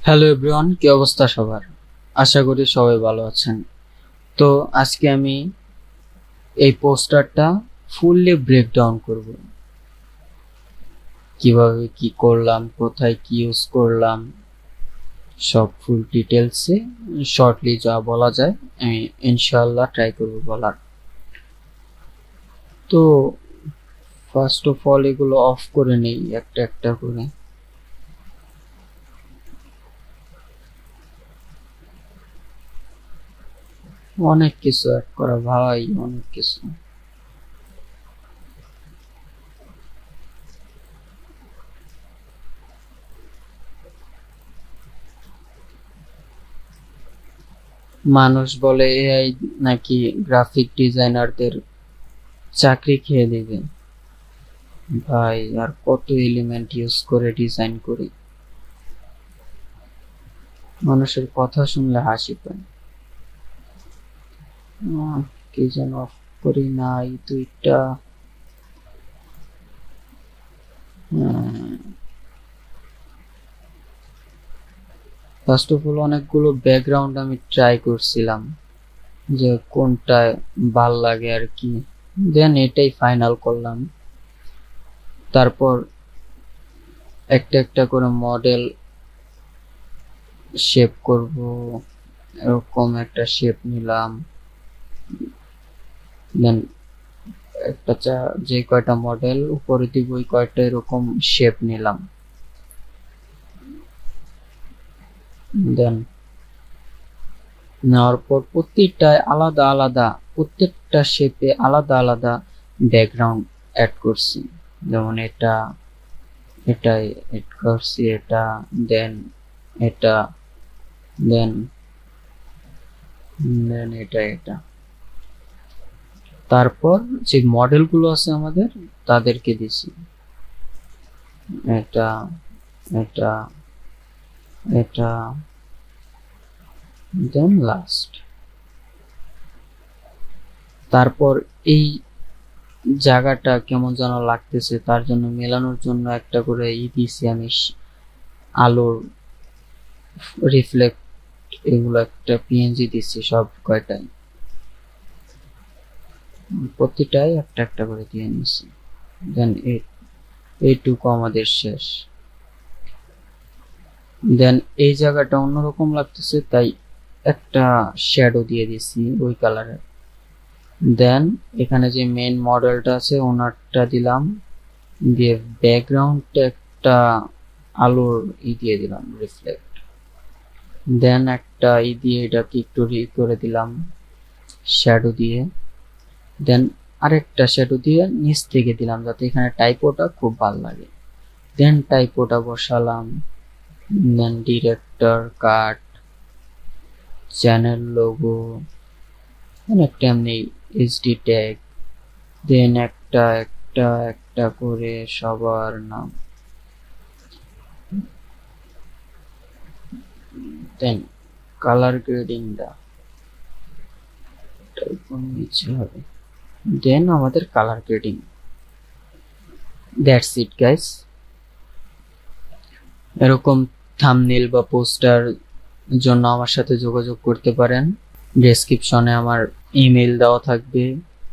Hello everyone, কি অবস্থা সবার? আশা করি সবাই ভালো আছেন। তো আজকে আমি এই পোস্টারটা ফুললি ব্রেকডাউন করব। কিভাবে কি করলাম, কোথায় কি ইউজ করলাম, সব ফুল ডিটেলসে শর্টলি যা বলা যায় আমি ইনশাআল্লাহ ট্রাই করব বলার। তো ফার্স্ট অফ অল এগুলো অফ করে নেই একটা একটা করে। অনেক কিছু অ্যাড করা ভাই, অনেক কিছু। মানুষ বলে এআই নাকি গ্রাফিক ডিজাইনারদের চাকরি খেয়ে দেবে। ভাই আর কত এলিমেন্ট ইউজ করে ডিজাইন করি, মানুষের কথা শুনলে হাসি পায়। কি যেন অফ করি নাই দুইটা। ফার্স্ট অফ অল অনেকগুলো ব্যাকগ্রাউন্ড আমি ট্রাই করছিলাম যে কোনটা ভাল লাগে আর কি, দেন এটাই ফাইনাল করলাম। তারপর একটা একটা করে মডেল শেপ করব, এরকম একটা শেপ নিলাম। দেন একটা যে কয়টা মডেল উপরে দিব ওই কয়টা এরকম শেপ নিলাম। দেন নেওয়ার পর প্রত্যেকটায় আলাদা আলাদা, প্রত্যেকটা শেপে আলাদা আলাদা ব্যাকগ্রাউন্ড অ্যাড করছি। যেমন এটাই অ্যাড করছি, এটা, দেন এটা, দেন দেন এটা। তারপর যে মডেলগুলো আছে আমাদের তাদেরকে দিছি এটা, এটা, এটা, দেন লাস্ট। তারপর এই জায়গাটা কেমন যেন লাগতেছে, তার জন্য মেলানোর জন্য একটা করে দিছি আমি, আলোর রিফ্লেক্ট, এগুলো একটা পিএনজি দিছি সব কয়টাই, প্রতিটাই একটা একটা করে দিয়ে নিছি। দেন এইটুকু আমাদের শেষ। দেন এই জায়গাটা অন্যরকম লাগতেছে তাই একটা শ্যাডো দিয়ে দিছি ওই কালারের। দেন এখানে যে মেইন মডেলটা আছে ওনারটা দিলাম, দিয়ে ব্যাকগ্রাউন্ডটা একটা আলোর দিয়ে দিলাম রিফ্লেক্ট। দেন একটা দিয়ে এটাকে একটু করে দিলাম শ্যাডো দিয়ে। দেন আরেকটা শ্যাডো দিয়ে নিচ থেকে দিলাম যাতে এখানে টাইপোটা খুব ভালো লাগে। দেন টাইপোটা বসালাম। দেন ডিরেক্টর কাট, চ্যানেল লোগো, একটা এমনি এইচডি ট্যাগ। দেন একটা একটা একটা করে সবার নাম। দেন কালার গ্রেডিংটা নিচে হবে। দেন আমাদের colour grading. That's it guys. এরকম থাম্বনেল বা পোস্টার জন্য আমার সাথে যোগাযোগ করতে পারেন। ডেসক্রিপশনে আমার ইমেল দেওয়া থাকবে।